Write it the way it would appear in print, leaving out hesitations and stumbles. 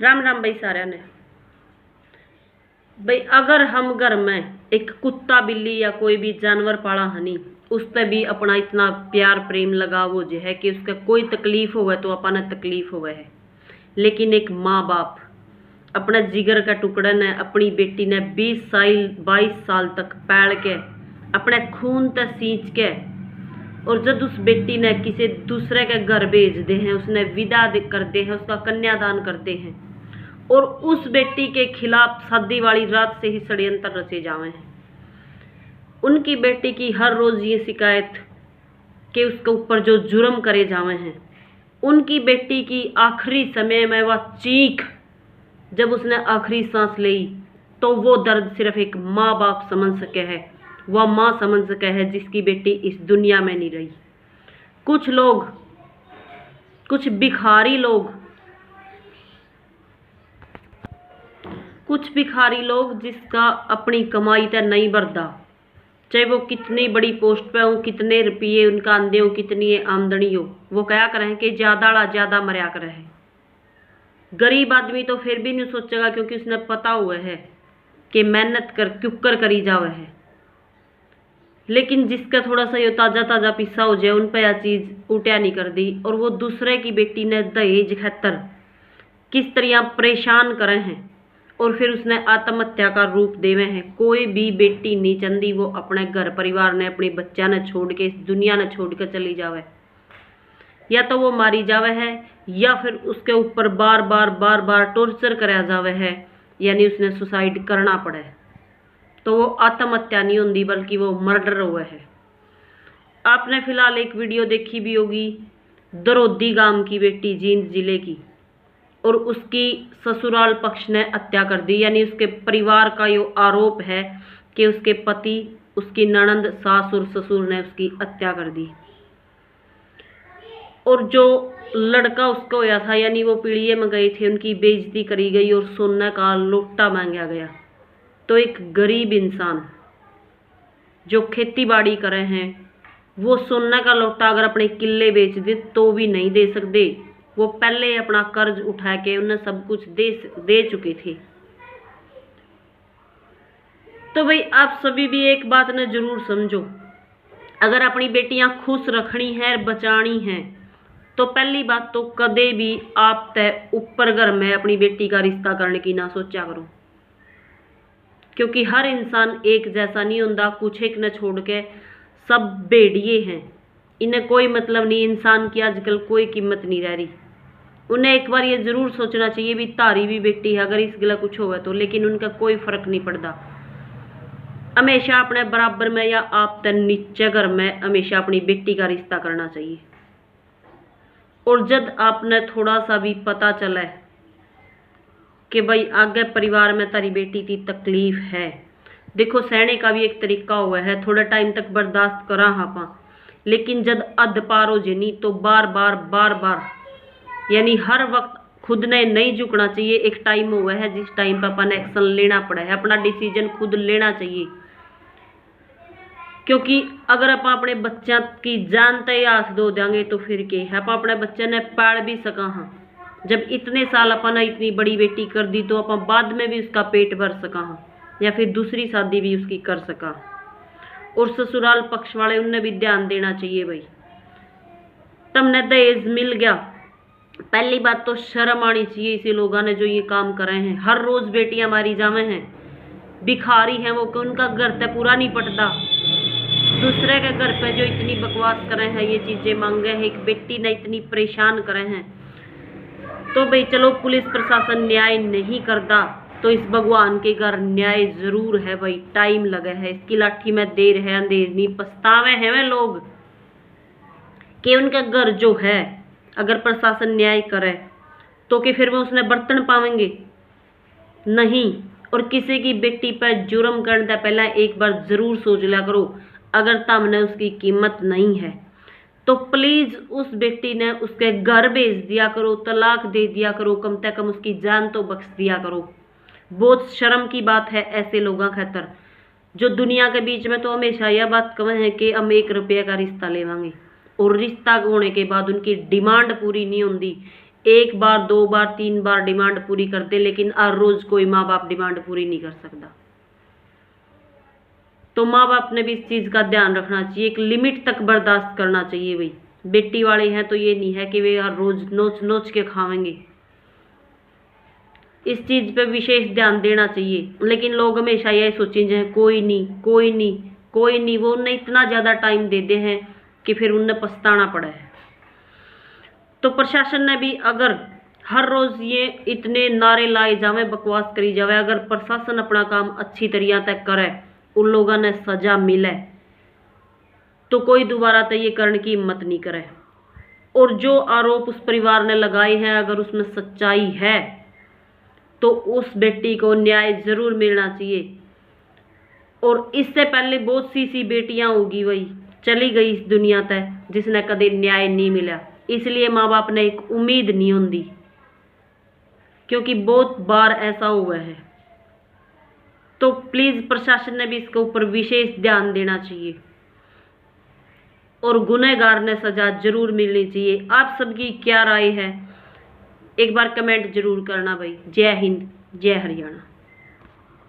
राम राम भाई सारे ने। भाई अगर हम घर में एक कुत्ता बिल्ली या कोई भी जानवर पाला हनी, उस पर भी अपना इतना प्यार प्रेम लगाव हो है कि उसका कोई तकलीफ हो तो अपना तकलीफ हो है। लेकिन एक माँ बाप अपना जिगर का टुकड़ा ने अपनी बेटी ने 22 साल तक पाल के अपने खून तक सींच के, और जब उस बेटी ने किसी दूसरे के घर भेजते हैं, उसने विदा करते हैं, उसका कन्यादान करते हैं, और उस बेटी के खिलाफ शादी वाली रात से ही षड्यंत्र रचे जावे हैं। उनकी बेटी की हर रोज ये शिकायत कि उसके ऊपर जो जुर्म करे जावे हैं। उनकी बेटी की आखिरी समय में वह चीख, जब उसने आखिरी सांस ली, तो वो दर्द सिर्फ एक माँ बाप समझ सके है, वह माँ समझ सके है जिसकी बेटी इस दुनिया में नहीं रही। कुछ लोग, कुछ भिखारी लोग जिसका अपनी कमाई तय नहीं बढ़ता, चाहे वो कितनी बड़ी पोस्ट पे हो, कितने रुपये उनका आंदे हो, कितनी आमदनी हो, वो क्या करें कि ज्यादा मर्या करे। गरीब आदमी तो फिर भी नहीं सोचेगा, क्योंकि उसने पता हुआ है कि मेहनत कर क्यूकर करी जावे है। लेकिन जिसका थोड़ा सा ये ताजा पिस्सा हो जाए, उन पर यह चीज उल्टा नहीं कर दी, और वो दूसरे की बेटी ने दहेज खातर किस तरह परेशान करे हैं, और फिर उसने आत्महत्या का रूप देवे हैं। कोई भी बेटी नहीं चाहती वो अपने घर परिवार ने, अपने बच्चा ने छोड़ के, इस दुनिया ने छोड़ के चली जावे। या तो वो मारी जावे है, या फिर उसके ऊपर बार बार टॉर्चर कराया जावे है, यानी उसने सुसाइड करना पड़े। तो वो आत्महत्या नहीं होती, बल्कि वो मर्डर हुआ है। आपने फिलहाल एक वीडियो देखी भी होगी, दरोदी गांव की बेटी, जींद जिले की, और उसकी ससुराल पक्ष ने हत्या कर दी। यानी उसके परिवार का ये आरोप है कि उसके पति, उसकी ननंद, सास और ससुर ने उसकी हत्या कर दी। और जो लड़का उसको होया था, यानी वो पीड़िए में गए थे, उनकी बेइज्जती करी गई और सोने का लोटा मांगा गया। तो एक गरीब इंसान जो खेती बाड़ी करे हैं, वो सोने का लोटा अगर अपने किले बेच दे तो भी नहीं दे सकते। वो पहले अपना कर्ज उठा के उन्हें सब कुछ दे चुके थे। तो भाई आप सभी भी एक बात ने जरूर समझो, अगर अपनी बेटियां खुश रखनी है, बचानी है, तो पहली बात तो कदे भी आप तय ऊपर घर में अपनी बेटी का रिश्ता करने की ना सोचा करो, क्योंकि हर इंसान एक जैसा नहीं होता। कुछ एक न छोड़ के सब भेड़िए हैं, इन्हें कोई मतलब नहीं। इंसान की आजकल कोई कीमत नहीं रह रही। उन्हें एक बार ये जरूर सोचना चाहिए भी तारी भी बेटी है, अगर इस गला कुछ होगा तो, लेकिन उनका कोई फर्क नहीं पड़ता। हमेशा अपने बराबर में या आप तक नीचे घर में हमेशा अपनी बेटी का रिश्ता करना चाहिए। और जब आपने थोड़ा सा भी पता चला कि भाई आगे परिवार में तारी बेटी की तकलीफ है, देखो सहने का भी एक तरीका हुआ है। थोड़ा टाइम तक बर्दाश्त करा आपा, लेकिन जब अध पार हो जानी तो बार बार यानी हर वक्त खुद ने नहीं झुकना चाहिए। एक टाइम हुआ है जिस टाइम पर अपन एक्शन लेना पड़ा है, अपना डिसीजन खुद लेना चाहिए। क्योंकि अगर आप अपने बच्चा की जान तय आस दो देंगे तो फिर के है, आप अपने बच्चे ने पाल भी सका। हाँ, जब इतने साल अपन इतनी बड़ी बेटी कर दी तो अपन बाद में भी उसका पेट भर सका, या फिर दूसरी शादी भी उसकी कर सका। और ससुराल पक्ष वाले उन्हें भी ध्यान देना चाहिए। भाई तुमने दहेज मिल गया, पहली बात तो शर्म आनी चाहिए इसी लोगों ने जो ये काम कर रहे हैं। हर रोज बेटियां मारी जावे हैं, भिखारी हैं वो, कि उनका घर तक पूरा नहीं पटता। दूसरे के घर पे जो इतनी बकवास करे हैं, ये चीजें मांगे हैं, एक बेटी ने इतनी परेशान करे हैं। तो भाई चलो, पुलिस प्रशासन न्याय नहीं करता तो इस भगवान के घर न्याय जरूर है। भाई टाइम लगा है, इसकी लाठी में देर है अंधेर नहीं। पछतावे हैं वे लोग कि उनका घर जो है, अगर प्रशासन न्याय करे तो कि फिर वो उसने बर्तन पावेंगे नहीं। और किसी की बेटी पर जुर्म करने से पहले एक बार जरूर सोच लिया करो, अगर तुमने उसकी कीमत नहीं है तो प्लीज उस बेटी ने उसके घर भेज दिया करो, तलाक दे दिया करो, कम से कम उसकी जान तो बख्श दिया करो। बहुत शर्म की बात है ऐसे लोगों खातर, जो दुनिया के बीच में तो हमेशा यह बात कहे हैं कि हम 1 रुपये का रिश्ता लेवांगे, और रिश्ता होने के बाद उनकी डिमांड पूरी नहीं होती। एक बार, 2 बार, 3 बार डिमांड पूरी करते, लेकिन हर रोज कोई माँ बाप डिमांड पूरी नहीं कर सकता। तो माँ बाप ने भी इस चीज का ध्यान रखना चाहिए, एक लिमिट तक बर्दाश्त करना चाहिए। भाई बेटी वाले हैं तो ये नहीं है कि वे हर रोज नोच नोच के खावेंगे, इस चीज पे विशेष ध्यान देना चाहिए। लेकिन लोग हमेशा यही सोचेंगे कोई नहीं कोई नहीं कोई नहीं, वो उन्हें इतना ज्यादा टाइम देते हैं कि फिर उन्हें पछताना पड़ा है। तो प्रशासन ने भी अगर हर रोज ये इतने नारे लाए जावे, बकवास करी जावे, अगर प्रशासन अपना काम अच्छी तरीके से करे, उन लोगों ने सजा मिले, तो कोई दोबारा तो ये करने की हिम्मत नहीं करे। और जो आरोप उस परिवार ने लगाए हैं, अगर उसमें सच्चाई है तो उस बेटी को न्याय जरूर मिलना चाहिए। और इससे पहले बहुत सी बेटियां होगी वही चली गई इस दुनिया तक जिसने कभी न्याय नहीं मिला, इसलिए माँ बाप ने एक उम्मीद नहीं होती, क्योंकि बहुत बार ऐसा हुआ है। तो प्लीज प्रशासन ने भी इसके ऊपर विशेष ध्यान देना चाहिए और गुनहगार ने सजा जरूर मिलनी चाहिए। आप सबकी क्या राय है, एक बार कमेंट जरूर करना भाई। जय हिंद, जय हरियाणा।